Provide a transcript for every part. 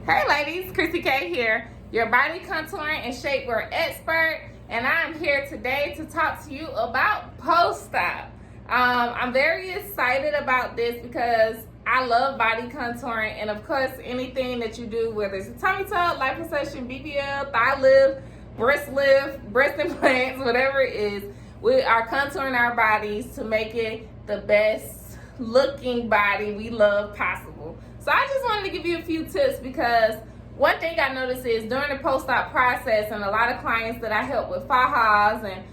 Hey ladies, ChrissyK here, your body contouring and shapewear expert, and I'm here today to talk to you about post-op. I'm very excited about this because I love body contouring, and of course anything that you do, whether it's a tummy tuck, liposuction, BBL, thigh lift, breast implants, whatever it is, we are contouring our bodies to make it the best looking body we love possible. So I just wanted to give you a few tips because one thing I noticed is during the post-op process, and a lot of clients that I help with fajas and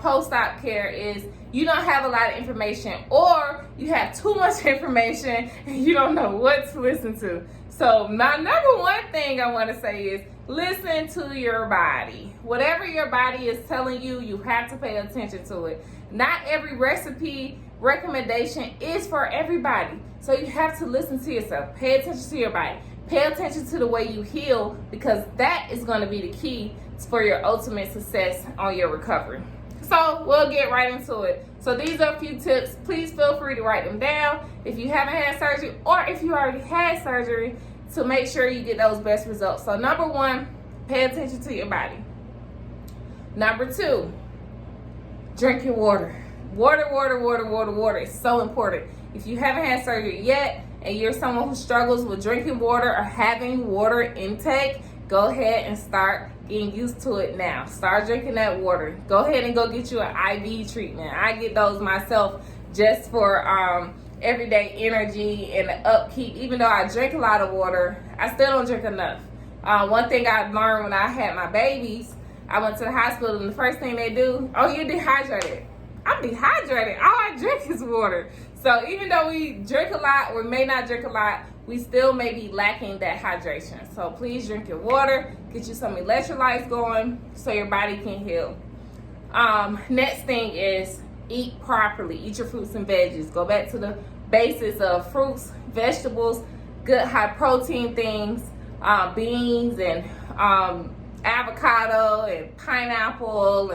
post-op care, is you don't have a lot of information, or you have too much information and you don't know what to listen to. So my number one thing I want to say is listen to your body. Whatever your body is telling you, you have to pay attention to it. Not every recipe recommendation is for everybody. So you have to listen to yourself. Pay attention to your body. Pay attention to the way you heal, because that is going to be the key for your ultimate success on your recovery. So we'll get right into it. So these are a few tips. Please feel free to write them down if you haven't had surgery, or if you already had surgery, to make sure you get those best results. So number one, pay attention to your body. Number two, drink your water. Water is so important. If you haven't had surgery yet and you're someone who struggles with drinking water or having water intake, go ahead and start getting used to it now. Start drinking that water. Go ahead and go get you an IV treatment. I get those myself just for everyday energy and upkeep. Even though I drink a lot of water, I still don't drink enough. One thing I learned when I had my babies, I went to the hospital and the first thing they do, oh, you're dehydrated. I'm dehydrated. All I drink is water. So even though we drink a lot or may not drink a lot, we still may be lacking that hydration. So please drink your water, get you some electrolytes going so your body can heal. Next thing is eat properly. Eat your fruits and veggies. Go back to the basics of fruits, vegetables, good high protein things, beans and avocado and pineapple,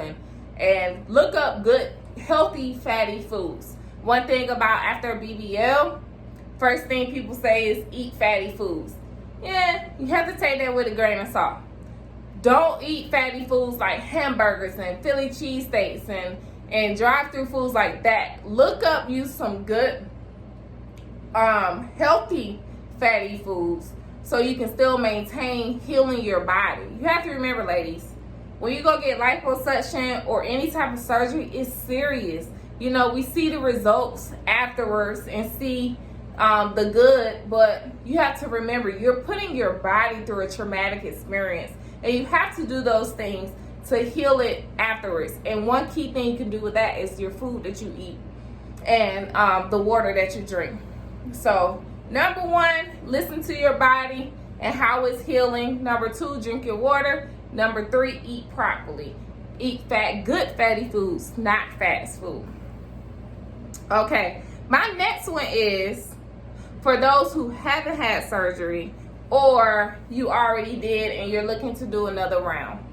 and look up good healthy fatty foods. One thing about after a BBL, first thing people say is eat fatty foods. Yeah, you have to take that with a grain of salt. Don't eat fatty foods like hamburgers and Philly cheesesteaks and drive-through foods like that. Look up, use some good healthy fatty foods so you can still maintain healing your body. You have to remember, ladies, when you go get liposuction or any type of surgery, it's serious. You know, we see the results afterwards and see the good, but you have to remember you're putting your body through a traumatic experience, and you have to do those things to heal it afterwards. And one key thing you can do with that is your food that you eat and the water that you drink. So number one, listen to your body and how it's healing. Number two, drink your water. Number three, eat properly. Eat good fatty foods, not fast food. Okay, my next one is for those who haven't had surgery, or you already did and you're looking to do another round.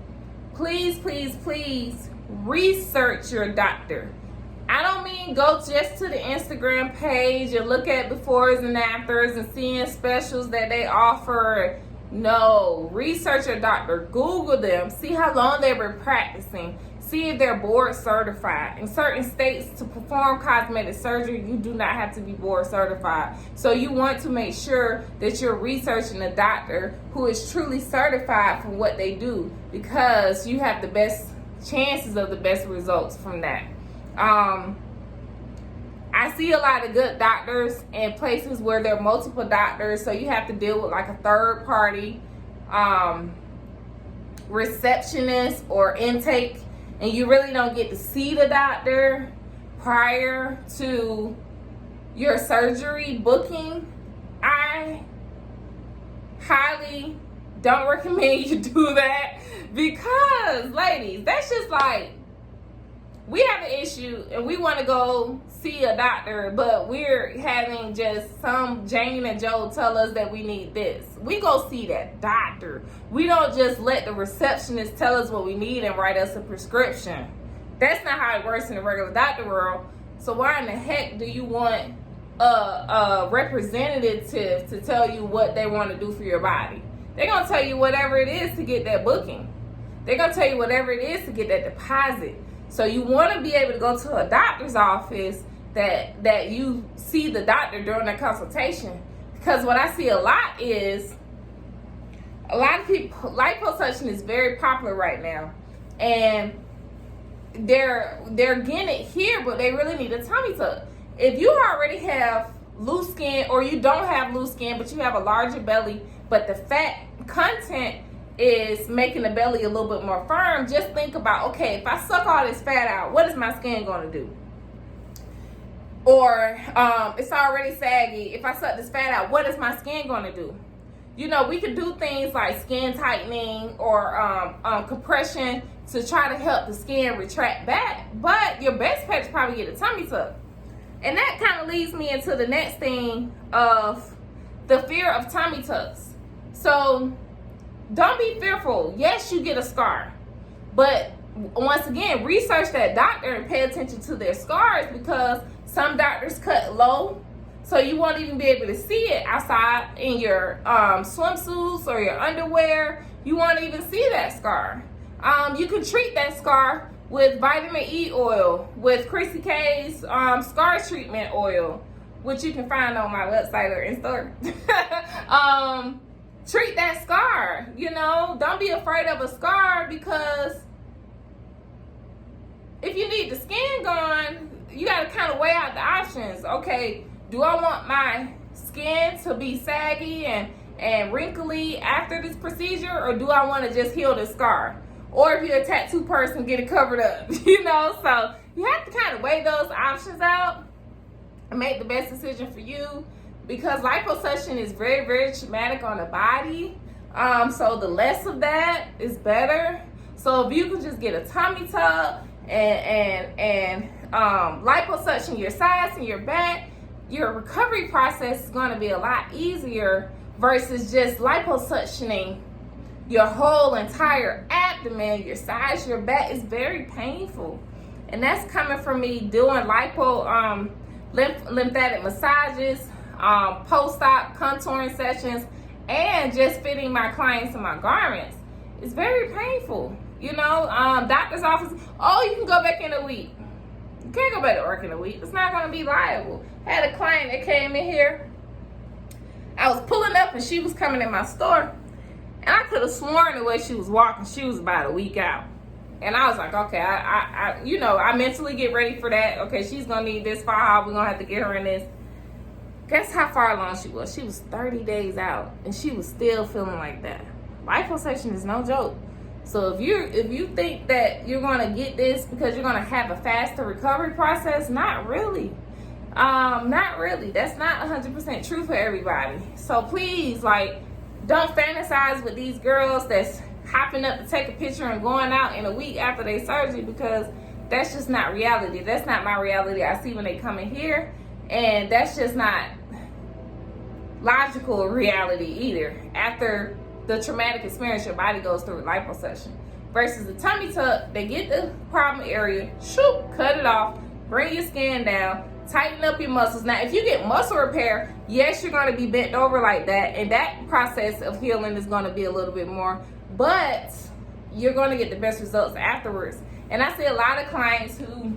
Please research your doctor. I don't mean go just to the Instagram page and look at befores and afters and seeing specials that they offer. No, research your doctor. Google them. See how long they've been practicing. See if they're board certified. In certain states, to perform cosmetic surgery, you do not have to be board certified. So you want to make sure that you're researching a doctor who is truly certified for what they do, because you have the best chances of the best results from that. I see a lot of good doctors in places where there are multiple doctors, so you have to deal with like a third party receptionist or intake, and you really don't get to see the doctor prior to your surgery booking. I highly don't recommend you do that, because ladies, that's just like, we have an issue and we want to go see a doctor, but we're having just some Jane and Joe tell us that we need this. We go see that doctor. We don't just let the receptionist tell us what we need and write us a prescription. That's not how it works in the regular doctor world. So why in the heck do you want a representative to tell you what they want to do for your body? They're going to tell you whatever it is to get that booking. They're going to tell you whatever it is to get that deposit. So you want to be able to go to a doctor's office that you see the doctor during the consultation. Because what I see a lot is, a lot of people, liposuction is very popular right now. And they're getting it here, but they really need a tummy tuck. If you already have loose skin, or you don't have loose skin, but you have a larger belly, but the fat content is making the belly a little bit more firm, just think about, okay, if I suck all this fat out, what is my skin going to do? Or it's already saggy. If I suck this fat out, what is my skin going to do? You know, we can do things like skin tightening or compression to try to help the skin retract back, but your best bet is probably get a tummy tuck. And that kind of leads me into the next thing of the fear of tummy tucks. So don't be fearful. Yes, you get a scar, but once again, research that doctor and pay attention to their scars, because some doctors cut low, so you won't even be able to see it outside in your swimsuits or your underwear. You won't even see that scar. You can treat that scar with vitamin E oil, with ChrissyK's scar treatment oil, which you can find on my website or in store. Treat that scar, you know. Don't be afraid of a scar, because if you need the skin gone, you got to kind of weigh out the options. Okay, do I want my skin to be saggy and wrinkly after this procedure, or do I want to just heal the scar? Or if you're a tattoo person, get it covered up, you know? So you have to kind of weigh those options out and make the best decision for you, because liposuction is very, very traumatic on the body. So the less of that is better. So if you can just get a tummy tuck and liposuction your sides and your back, your recovery process is going to be a lot easier versus just liposuctioning your whole entire abdomen, your sides, your back. Is very painful. And that's coming from me doing lipo lymphatic massages, post-op contouring sessions, and just fitting my clients in my garments. It's very painful. You know, doctor's office, oh, you can go back in a week. You can't go back to work in a week. It's not going to be liable. I had a client that came in here. I was pulling up and she was coming in my store. And I could have sworn the way she was walking, she was about a week out. And I was like, okay, I you know, I mentally get ready for that. Okay, she's going to need this file. We're going to have to get her in this. Guess how far along she was? She was 30 days out, and she was still feeling like that. Liposuction is no joke. So if you think that you're going to get this because you're going to have a faster recovery process, not really. Not really. That's not 100% true for everybody. So please, like, don't fantasize with these girls that's hopping up to take a picture and going out in a week after their surgery, because that's just not reality. That's not my reality I see when they come in here, and that's just not logical reality either. After the traumatic experience your body goes through with liposuction versus the tummy tuck, they get the problem area, shoot, cut it off, bring your skin down, tighten up your muscles. Now, if you get muscle repair, yes, you're going to be bent over like that, and that process of healing is going to be a little bit more, but you're going to get the best results afterwards. And I see a lot of clients who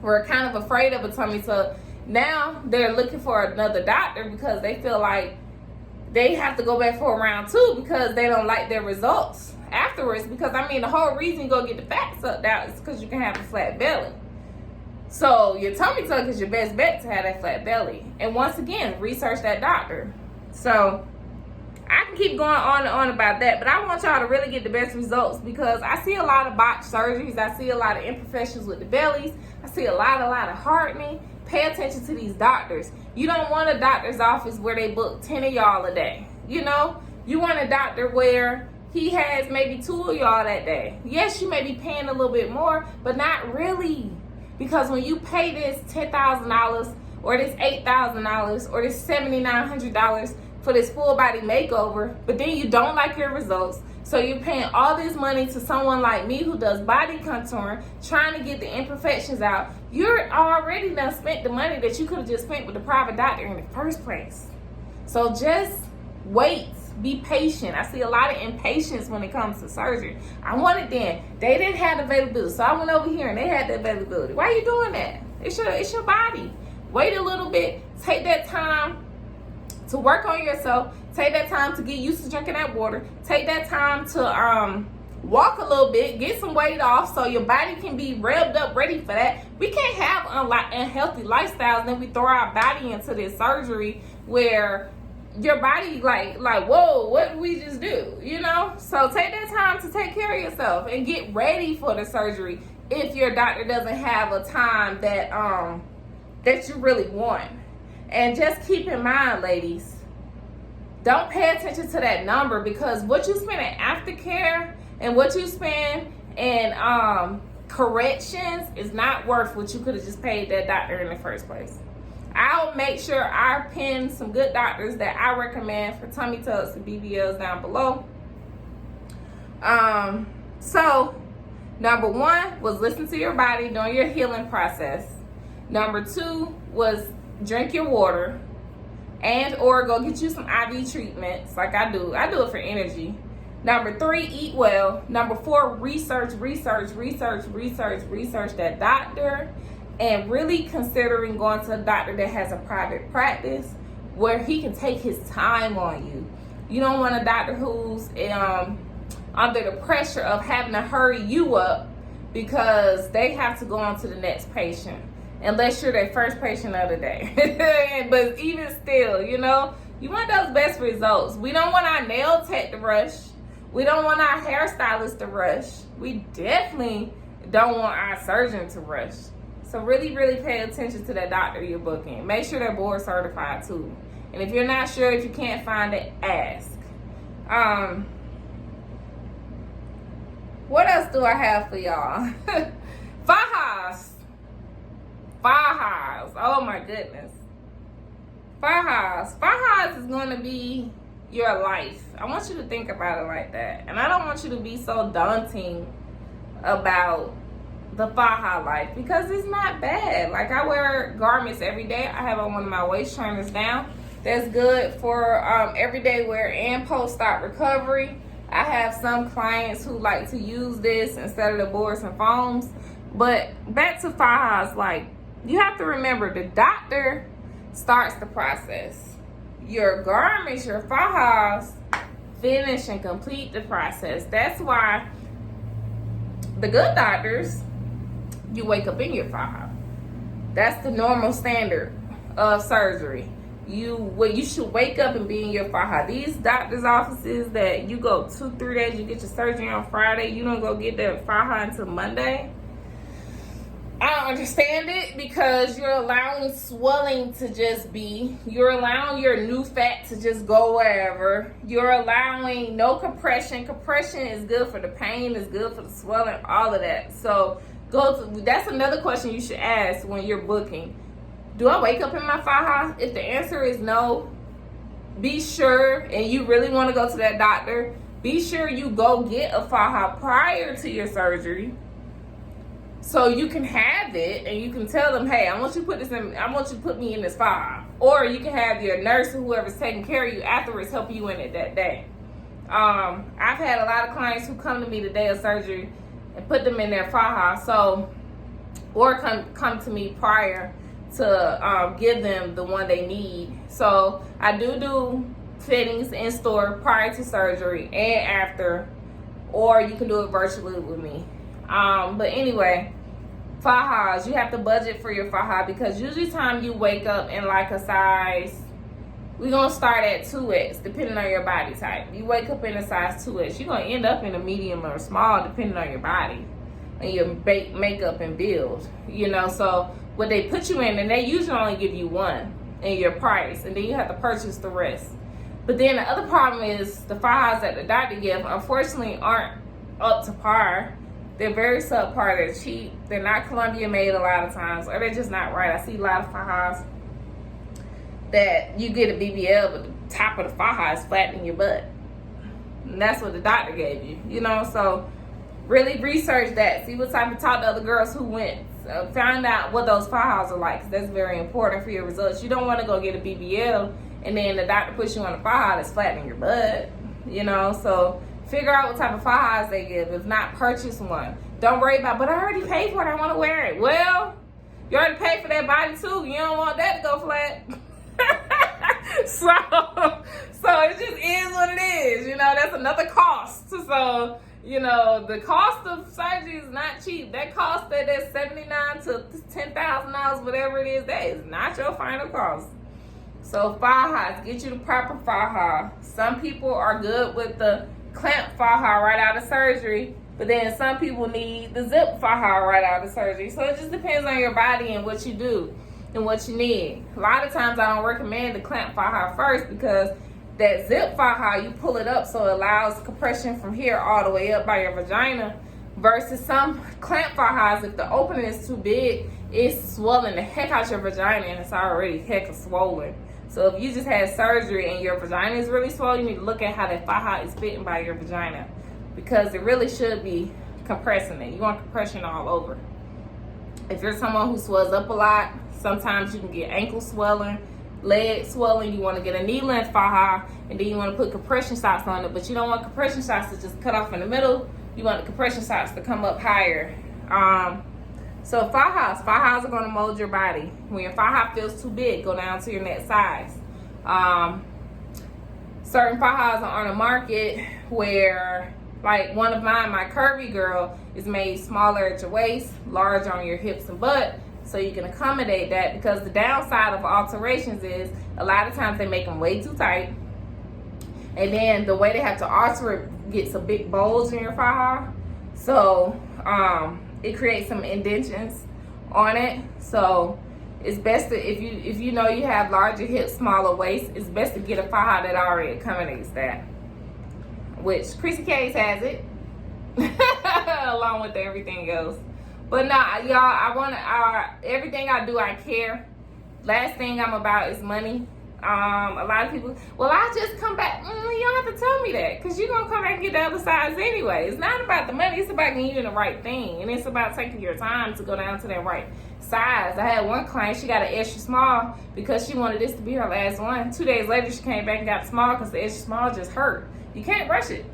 were kind of afraid of a tummy tuck. Now they're looking for another doctor because they feel like they have to go back for a round two because they don't like their results afterwards. Because, I mean, the whole reason you go get the fat sucked out is because you can have a flat belly. So your tummy tuck is your best bet to have that flat belly. And once again, research that doctor. So I can keep going on and on about that, but I want y'all to really get the best results, because I see a lot of botched surgeries. I see a lot of imperfections with the bellies. I see a lot of hardening. Pay attention to these doctors. You don't want a doctor's office where they book 10 of y'all a day. You know, you want a doctor where he has maybe 2 of y'all that day. Yes, you may be paying a little bit more, but not really. Because when you pay this $10,000 or this $8,000 or this $7,900 for this full body makeover, but then you don't like your results, so you're paying all this money to someone like me who does body contouring, trying to get the imperfections out, you're already done spent the money that you could have just spent with the private doctor in the first place. So just wait be patient. I see a lot of impatience when it comes to surgery. I want it then. They didn't have the availability, so I went over here and they had the availability. Why are you doing that? It's your body. Wait a little bit. Take that time to work on yourself. Take that time to get used to drinking that water. Take that time to walk a little bit, get some weight off so your body can be revved up, ready for that. We can't have unhealthy lifestyles, then we throw our body into this surgery where your body like whoa, what did we just do? You know? So take that time to take care of yourself and get ready for the surgery if your doctor doesn't have a time that that you really want. And just keep in mind, ladies, don't pay attention to that number, because what you spend in aftercare and what you spend in corrections is not worth what you could have just paid that doctor in the first place. I'll make sure I pin some good doctors that I recommend for tummy tucks and BBLs down below. So number 1 was listen to your body during your healing process. Number 2 was drink your water and or go get you some IV treatments like I do. I do it for energy. Number 3, eat well. Number 4, research that doctor, and really considering going to a doctor that has a private practice where he can take his time on you. You don't want a doctor who's under the pressure of having to hurry you up because they have to go on to the next patient, unless you're their first patient of the day. But even still, you know, you want those best results. We don't want our nail tech to rush. We don't want our hairstylist to rush. We definitely don't want our surgeon to rush. So really, really pay attention to that doctor you're booking. Make sure they're board certified too. And if you're not sure, if you can't find it, ask. What else do I have for y'all? Fajas. Oh my goodness. Fajas is going to be your life. I want you to think about it like that. And I don't want you to be so daunting about the faja life, because it's not bad. Like, I wear garments every day. I have on one of my waist trainers down. That's good for everyday wear and post-op recovery. I have some clients who like to use this instead of the boards and foams. But back to fajas, like, you have to remember the doctor starts the process. Your garments, your fajas, finish and complete the process. That's why the good doctors, you wake up in your faja. That's the normal standard of surgery. You should wake up and be in your faja. These doctors' offices that you go 2-3 days, you get your surgery on Friday, you don't go get that faja until Monday. I don't understand it, because you're allowing swelling to just be. You're allowing your new fat to just go wherever. You're allowing no compression. Compression is good for the pain, is good for the swelling, all of that. So that's another question you should ask when you're booking. Do I wake up in my faja? If the answer is no, be sure, and you really want to go to that doctor, be sure you go get a faja prior to your surgery, so you can have it and you can tell them, hey, I want you to put me in this faja. Or you can have your nurse or whoever's taking care of you afterwards help you in it that day. I've had a lot of clients who come to me the day of surgery and put them in their faja, or come to me prior to give them the one they need. So I do fittings in store prior to surgery and after, or you can do it virtually with me. But anyway, fajas, you have to budget for your faja, because usually time you wake up in like a size, we're going to start at 2X depending on your body type. You wake up in a size 2X, you're going to end up in a medium or small depending on your body and your makeup and build, you know. So what they put you in, and they usually only give you one in your price, and then you have to purchase the rest. But then the other problem is the fajas that the doctor gives, unfortunately, aren't up to par. They're very subpar. They're cheap. They're not Columbia made a lot of times, or they're just not right. I see a lot of fajas that you get a BBL, but the top of the faja is flat in your butt. And that's what the doctor gave you, you know? So really research that. See what type of, talk to other girls who went. Find out what those fajas are like, because that's very important for your results. You don't want to go get a BBL and then the doctor puts you on a faja that's flattening your butt, you know. So figure out what type of fajas they give. If not, purchase one. Don't worry about, but I already paid for it, I want to wear it. Well, you already paid for that body too. You don't want that to go flat. so it just is what it is, you know. That's another cost. So, you know, the cost of surgery is not cheap. That cost that $79,000 to $10,000, whatever it is, that is not your final cost. So fajas, get you the proper faja. Some people are good with the clamp faja right out of surgery, but then some people need the zip faja right out of surgery. So it just depends on your body and what you do and what you need. A lot of times I don't recommend the clamp faja first, because that zip faja, you pull it up so it allows compression from here all the way up by your vagina, versus some clamp fajas, if the opening is too big, it's swelling the heck out your vagina and it's already heck swollen. So if you just had surgery and your vagina is really swollen, you need to look at how that faja is fitting by your vagina, because it really should be compressing it. You want compression all over. If you're someone who swells up a lot, sometimes you can get ankle swelling, leg swelling. You want to get a knee length faja, and then you want to put compression socks on it, but you don't want compression socks to just cut off in the middle. You want the compression socks to come up higher. So fajas are going to mold your body. When your faja feels too big, go down to your neck size. Certain fajas are on the market where, like one of mine, my curvy girl, is made smaller at your waist, large on your hips and butt, so you can accommodate that. Because the downside of alterations is a lot of times they make them way too tight, and then the way they have to alter it gets a big bulge in your faja, so it creates some indentions on it. So it's best to, if you know you have larger hips, smaller waist, it's best to get a faja that already accommodates that, which ChrissyK has it along with everything else. But nah, y'all, I want to, everything I do, I care. Last thing I'm about is money. A lot of people, well, I just come back. You don't have to tell me that, because you're going to come back and get the other size anyway. It's not about the money. It's about getting you the right thing. And it's about taking your time to go down to that right size. I had one client, she got an extra small because she wanted this to be her last one. 2 days later, she came back and got small because the extra small just hurt. You can't rush it.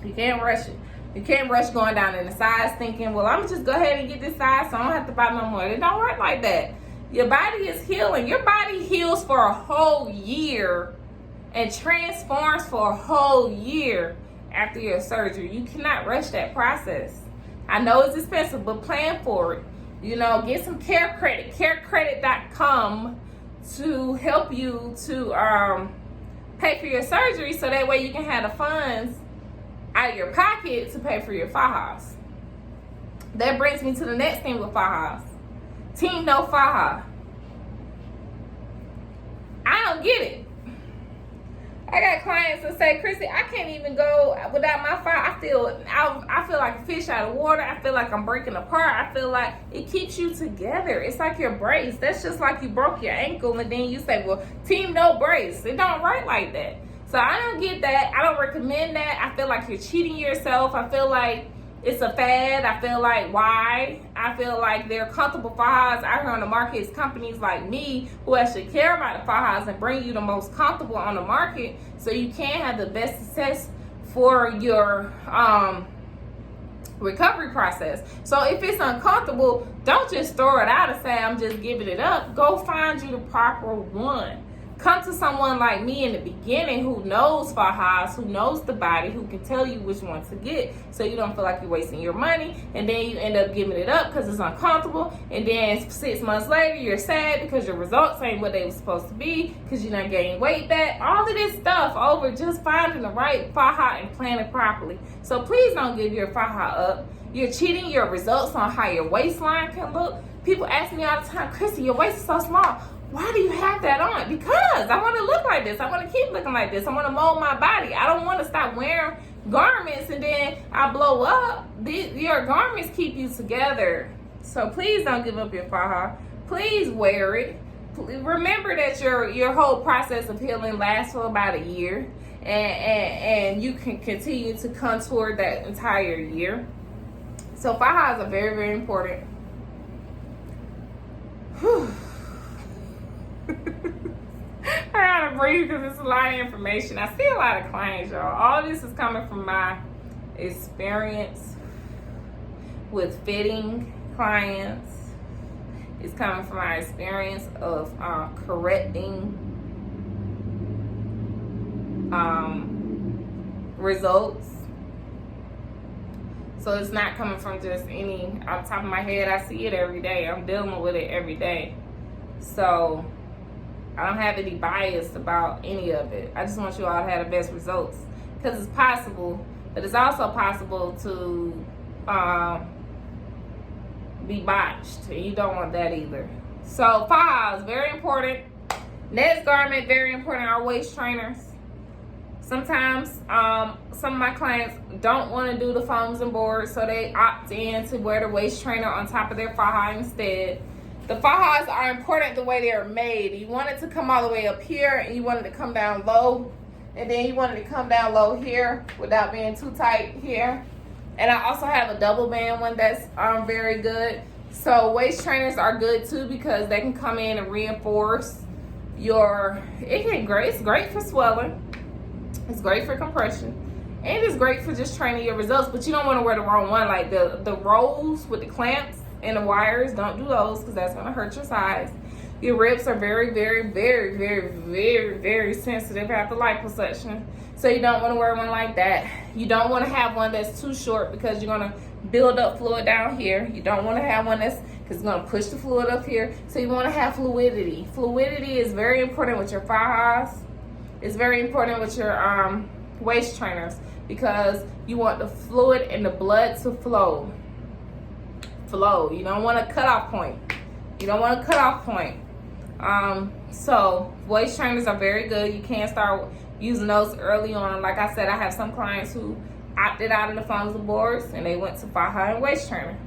You can't rush it. You can't rush going down in the size thinking, well, I'm just go ahead and get this size so I don't have to buy no more. It don't work like that. Your body is healing. Your body heals for a whole year and transforms for a whole year after your surgery. You cannot rush that process. I know it's expensive, but plan for it. You know, get some care credit, carecredit.com, to help you to pay for your surgery, so that way you can have the funds out of your pocket to pay for your fajas. That brings me to the next thing with fajas. Team no faja. I don't get it. I got clients that say, Chrissy, I can't even go without my faja. I feel like a fish out of water. I feel like I'm breaking apart. I feel like it keeps you together. It's like your brace. That's just like you broke your ankle and then you say, well, team no brace. It don't work like that. So I don't get that. I don't recommend that. I feel like you're cheating yourself. I feel like it's a fad. I feel like, why? I feel like they're comfortable fajas out here on the market. It's companies like me who actually care about the fajas and bring you the most comfortable on the market, so you can have the best success for your recovery process. So if it's uncomfortable, don't just throw it out and say, I'm just giving it up. Go find you the proper one. Come to someone like me in the beginning who knows fajas, who knows the body, who can tell you which one to get, so you don't feel like you're wasting your money and then you end up giving it up because it's uncomfortable, and then 6 months later you're sad because your results ain't what they were supposed to be because you done gained weight back. All of this stuff over just finding the right faja and planning properly. So please don't give your faja up. You're cheating your results on how your waistline can look. People ask me all the time, Chrissy, your waist is so small. Why do you have that on? Because I want to look like this. I want to keep looking like this. I want to mold my body. I don't want to stop wearing garments and then I blow up. Your garments keep you together. So please don't give up your faja. Please wear it. Remember that your whole process of healing lasts for about a year, and you can continue to contour that entire year. So fajas are very, very important. Whew. All right. brief because it's a lot of information. I see a lot of clients, y'all. All this is coming from my experience with fitting clients. It's coming from my experience of correcting results. So it's not coming from just any off the top of my head. I see it every day. I'm dealing with it every day. So I don't have any bias about any of it. I just want you all to have the best results, because it's possible, but it's also possible to be botched, and you don't want that either. So fajas, very important. Next garment, very important, are waist trainers. Sometimes some of my clients don't want to do the foams and boards, so they opt in to wear the waist trainer on top of their faja instead. The fajas are important the way they are made. You want it to come all the way up here, and you want it to come down low, and then you want it to come down low here without being too tight here. And I also have a double band one that's very good. So waist trainers are good too, because they can come in and reinforce your, it's great for swelling, it's great for compression, and it's great for just training your results. But you don't want to wear the wrong one, like the rolls with the clamps and the wires. Don't do those, because that's going to hurt your size. Your ribs are very, very, very, very, very, very sensitive after liposuction. So you don't want to wear one like that. You don't want to have one that's too short, because you're going to build up fluid down here. You don't want to have one that's, because it's going to push the fluid up here. So you want to have fluidity. Fluidity is very important with your fajas. It's very important with your waist trainers, because you want the fluid and the blood to flow. You don't want a cutoff point. So waist trainers are very good. You can start using those early on. Like I said, I have some clients who opted out of the foams and boards, and they went to faja and waist trainer.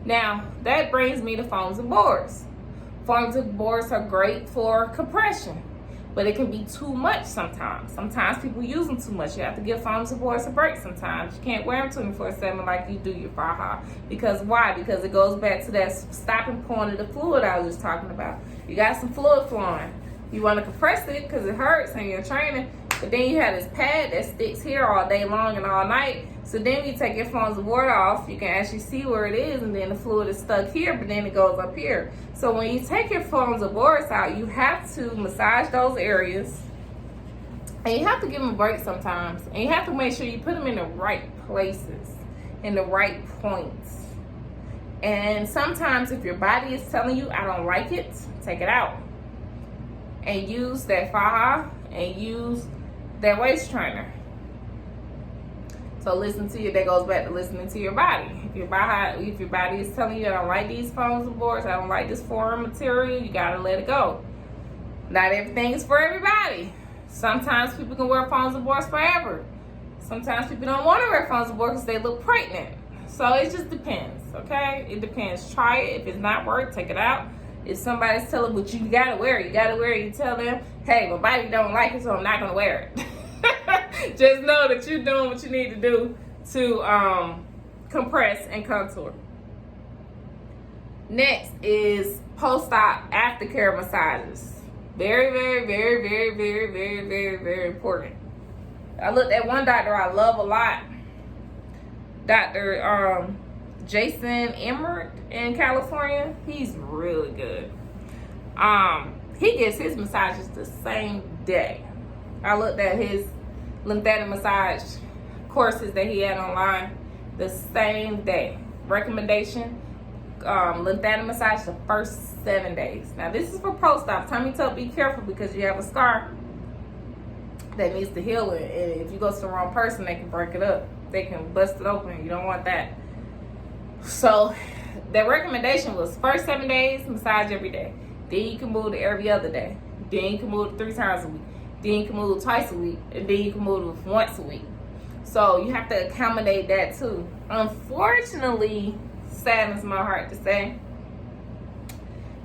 Now that brings me to foams and boards. Foams and boards are great for compression, but it can be too much sometimes. Sometimes people use them too much. You have to give foams and boards a break sometimes. You can't wear them 24/7 like you do your faja. Because why? Because it goes back to that stopping point of the fluid I was just talking about. You got some fluid flowing. You want to compress it because it hurts and you're training, but then you have this pad that sticks here all day long and all night. So then you take your foams and board off, you can actually see where it is, and then the fluid is stuck here, but then it goes up here. So when you take your foams and boards out, you have to massage those areas, and you have to give them a break sometimes, and you have to make sure you put them in the right places, in the right points. And sometimes if your body is telling you, I don't like it, take it out and use that faja and use that waist trainer. So listen to you. That goes back to listening to your body. If your body is telling you, I don't like these foams and boards, I don't like this foreign material, you gotta let it go. Not everything is for everybody. Sometimes people can wear foams and boards forever. Sometimes people don't want to wear foams and boards because they look pregnant. So it just depends, okay? It depends. Try it. If it's not work, take it out. If somebody's telling, but you gotta wear it, you tell them, hey, my body don't like it, so I'm not gonna wear it. Just know that you're doing what you need to do to compress and contour. Next is post-op aftercare massages. Very, very, very, very, very, very, very, very important. I looked at one doctor I love a lot, Dr. Jason Emmert in California. He's really good. He gets his massages the same day. I looked at his lymphatic massage courses that he had online the same day. Recommendation, lymphatic massage the first 7 days. Now this is for post-op. Tummy tuck, be careful because you have a scar that needs to heal it. And if you go to the wrong person, they can break it up. They can bust it open. You don't want that. So the recommendation was first 7 days, massage every day. Then you can move to every other day. Then you can move to 3 times a week. Then you can move twice a week. And then you can move once a week. So you have to accommodate that too. Unfortunately, saddens my heart to say,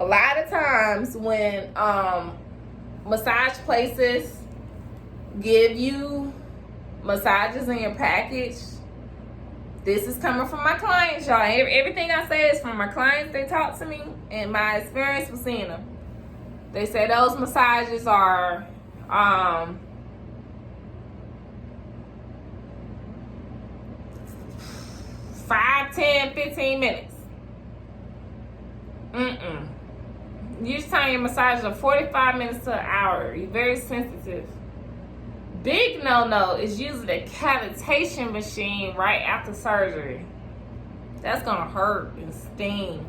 a lot of times when massage places give you massages in your package, this is coming from my clients, y'all. Everything I say is from my clients. They talk to me and my experience with seeing them. They say those massages are Um, 5, 10, 15 minutes. You're telling your massager 45 minutes to an hour. You're very sensitive. Big no-no is using a cavitation machine right after surgery. That's gonna hurt and sting.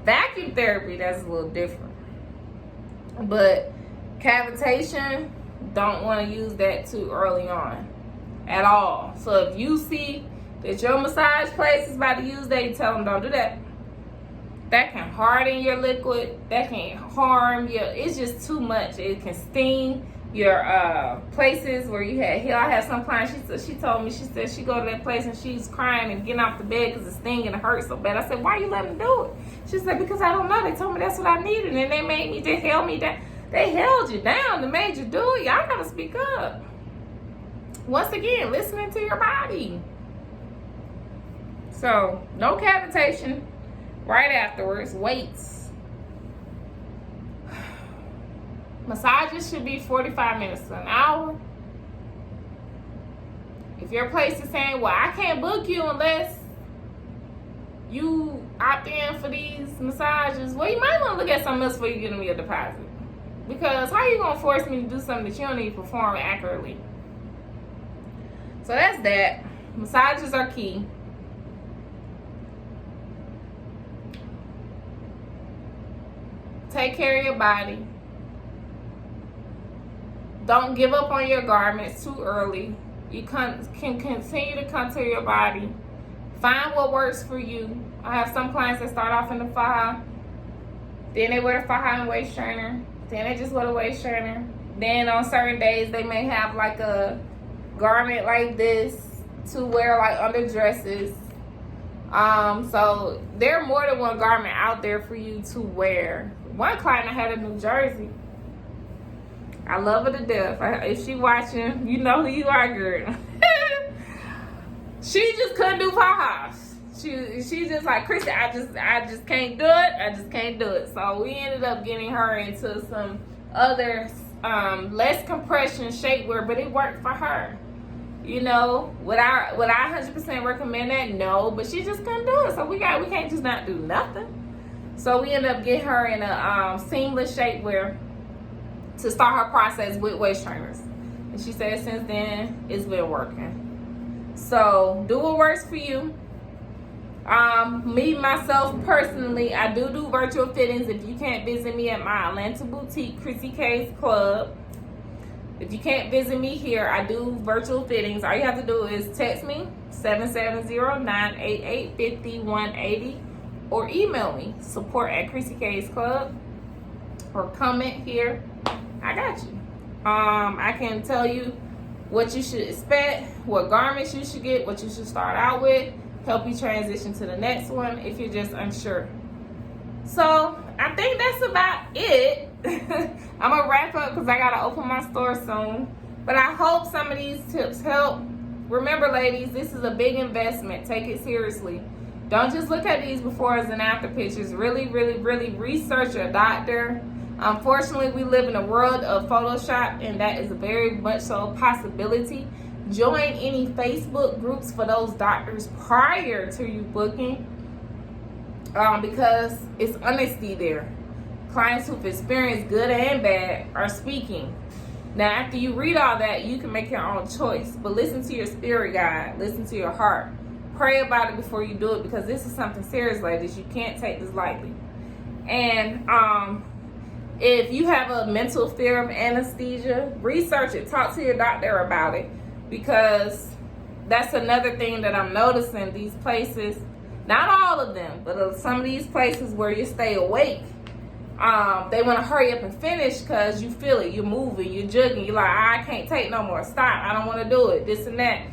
Vacuum therapy, that's a little different. But cavitation, don't want to use that too early on at all. So if you see that your massage place is about to use that, you tell them don't do that. That can harden your liquid. That can harm your, it's just too much. It can sting your places where you had here. I had some clients, she told me, she said she go to that place and she's crying and getting off the bed because it's stinging and it hurts so bad. I said, why are you letting them do it? She said, because I don't know. They told me that's what I needed and they made me, they held me down. They held you down. They made you do it. Y'all gotta speak up. Once again, listening to your body. So, no cavitation right afterwards. Weights. Massages should be 45 minutes to an hour. If your place is saying, well, I can't book you unless you opt in for these massages, well, you might want to look at something else before you give me a deposit. Because how are you going to force me to do something that you don't even perform accurately? So that's that. Massages are key. Take care of your body. Don't give up on your garments too early. You can continue to contour your body. Find what works for you. I have some clients that start off in the faja. Then they wear the faja and waist trainer. Then they just wear the waist trainer. Then on certain days they may have like a garment like this to wear like under dresses. So there are more than one garment out there for you to wear. One client I had in New Jersey, I love her to death. If she watching, you know who you are, girl. She just couldn't do fajas. She's just like, Chrissy, I just can't do it. I just can't do it. So we ended up getting her into some other less compression shapewear, but it worked for her. You know, would I 100% recommend that? No, but she just couldn't do it. So we can't just not do nothing. So we ended up getting her in a seamless shapewear to start her process with waist trainers. And she said since then it's been working. So do what works for you. Me, myself, personally, I do virtual fittings. If you can't visit me at my Atlanta boutique, ChrissyK's Club. If you can't visit me here, I do virtual fittings. All you have to do is text me, 770-988-5180, or email me, support@ChrissyK's Club, or comment here. I got you. I can tell you what you should expect, what garments you should get, what you should start out with, help you transition to the next one if you're just unsure. So I think that's about it. I'm gonna wrap up because I gotta open my store soon. But I hope some of these tips help. Remember, ladies, this is a big investment. Take it seriously. Don't just look at these before and after pictures. Really, really, really research your doctor. Unfortunately, we live in a world of Photoshop, and that is very much so a possibility. Join any Facebook groups for those doctors prior to you booking, because it's honesty there. Clients who've experienced good and bad are speaking. Now, after you read all that, you can make your own choice. But listen to your spirit guide. Listen to your heart. Pray about it before you do it, because this is something serious, ladies. You can't take this lightly. And if you have a mental fear of anesthesia, research it. Talk to your doctor about it, because that's another thing that I'm noticing. These places, not all of them, but some of these places where you stay awake, they want to hurry up and finish because you feel it. You're moving, you're jugging. You're like, I can't take no more. Stop. I don't want to do it. This and that.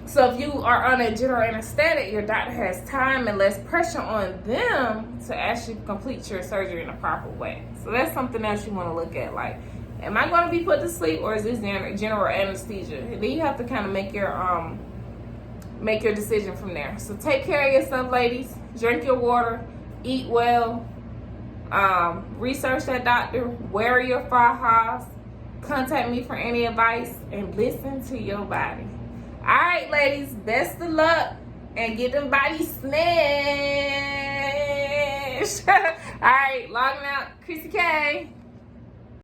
So if you are on a general anesthetic, your doctor has time and less pressure on them to actually complete your surgery in a proper way. So that's something else you want to look at. Like, am I going to be put to sleep, or is this general anesthesia? And then you have to kind of make your decision from there. So take care of yourself, ladies. Drink your water. Eat well. Research that doctor. Wear your fajas. contact me for any advice and listen to your body. All right, ladies, best of luck and get them bodies snatched. All right, logging out. ChrissyK.